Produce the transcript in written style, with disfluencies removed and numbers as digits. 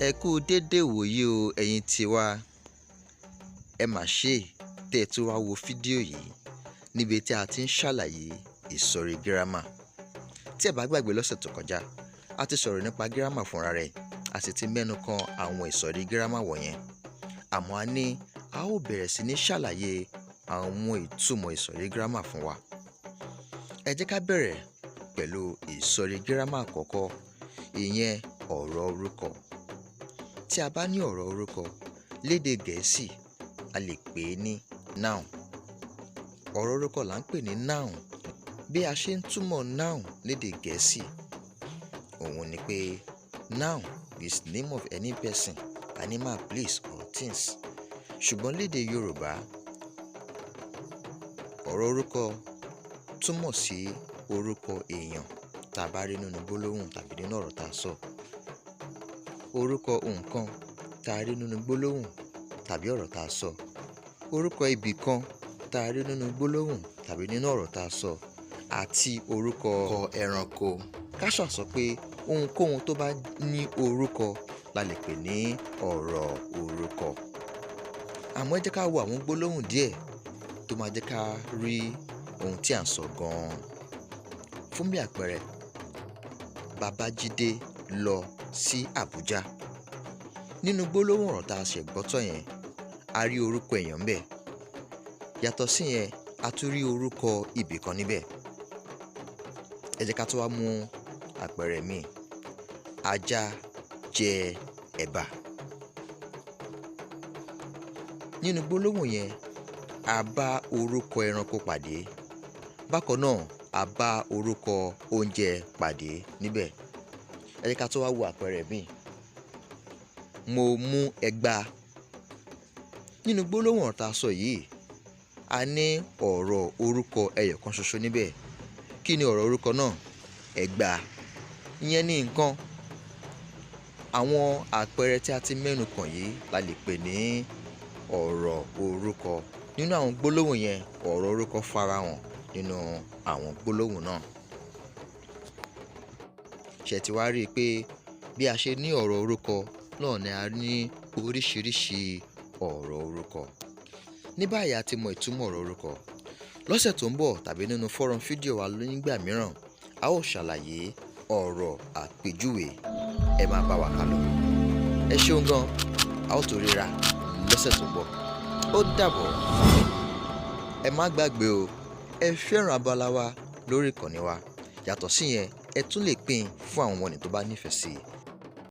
Ẹ kú dédé wòyí o ẹ̀yin tiwa. Ẹ mà ṣe tẹ́ ẹ tún wá wo fídíò yìí níbi tí a ti ń ṣàlàyé ìsọ̀rí gírámà. Tí ẹ bá gbàgbé lọ́sẹ̀ tó kọjá, a ti sọ̀rọ̀ nípa gírámà fúnra rẹ̀, a sì ti mẹ́nu kan àwọn ìsọ̀rí gírámà wọ̀nyẹn. Àmọ́ a ní a ó bẹ̀rẹ̀ sí ní ṣàlàyé àwọn ìtumọ̀ ìsọ̀rí gírámà fún wa. Ẹ jẹ́ ká bẹ̀rẹ̀ pẹ̀lú ìsọ̀rí gírámà àkọ́kọ́, ìyẹn ọ̀rọ̀ orúkọ. Tí a bá ní ọ̀rọ̀ orúkọ lédè Gẹ̀ẹ́sì, a lè pè é ní noun. Ọ̀rọ̀ orúkọ là ń pè ní noun. Bí a ṣe ń túmọ̀ noun lédè Gẹ̀ẹ́sì, òun ni pé noun is name of any person, animal, place or things. Ṣùgbọ́n lédè Yorùbá, ọ̀rọ̀ orúkọ túmọ̀ sí orúkọ èèyàn tá a bá rí nínú gbólóhùn tàbí nínú ọ̀rọ̀ tá a sọ. Orúkọ nǹkan tá a rí nínú gbólóhùn tàbí ọ̀rọ̀ tá a sọ. Orúkọ ibì kan tá a rí nínú gbólóhùn tàbí nínú ọ̀rọ̀ tá a sọ. Àti orúkọ ẹranko. Ká ṣà sọ pé ohunkóhun tó bá ní orúkọ la lè pè ní ọ̀rọ̀ orúkọ. Àmọ́ ẹ jẹ́ ká wo àwọn gbólóhùn díẹ̀ tó máa jẹ́ ká rí ohun tí à ń sọ gan-an. Fún bí àpẹẹrẹ, Babájídé lọ sí Àbújá. Nínú gbólóhùn ọ̀rọ̀ tá a ṣẹ̀ gbọ́ tán yẹn, a rí orúkọ èèyàn ńbẹ̀. Yàtọ̀ sí yẹn, a tún rí orúkọ ibì kan níbẹ̀. Ẹ jẹ́ ká tó wá mú àpẹẹrẹ míì. Ajá jẹ ẹ̀bà. Nínú gbólóhùn yẹn, a bá orúkọ ẹranko pàdé. Bákan náà, a bá orúkọ oúnjẹ pàdé níbẹ̀. Ẹ jẹ́ ká tó wá wo àpẹẹrẹ míì. Mo mú ẹgba. Nínú gbólóhùn ọ̀rọ̀ tá a sọ yìí, a ní ọ̀rọ̀ orúkọ ẹyọ kan ṣoṣo níbẹ̀. Kí ni ọ̀rọ̀ orúkọ náà? Ẹgba. Ìyẹn ní nǹkan. Àwọn àpẹẹrẹ tí a ti mẹ́nu kàn yìí la lè pè ní ọ̀rọ̀ orúkọ. Nínú àwọn gbólóhùn yẹn, ọ̀rọ̀ orúkọ farahàn nínú àwọn gbólóhùn náà. Ṣé ti wá rí i pé bí a ṣe ní ọ̀rọ̀ orúkọ náà ni a ní oríṣiríṣi ọ̀rọ̀ orúkọ. Ní báyìí a ti mọ ìtumọ̀ ọ̀rọ̀ orúkọ. Lọ́sẹ̀ tó ń bọ̀ tàbí nínú fọ́nrán fídíò wa nígbà mìíràn, a ó ṣàlàyé ọ̀rọ̀ àpèjúwe. Ẹ máa bá wa kálọ. Ẹ ṣeun gan. A ó tún ríra lọ́sẹ̀ tó ń bọ̀. Ó dàbọ̀. Ẹ má gbàgbé o, ẹ fẹ́ràn abala wa lórí ìkànnì wa. Yàtọ̀ sí yẹn, ẹ tún lè pín in fún àwọn ọmọ tó bá nífẹ̀ẹ́ sí i.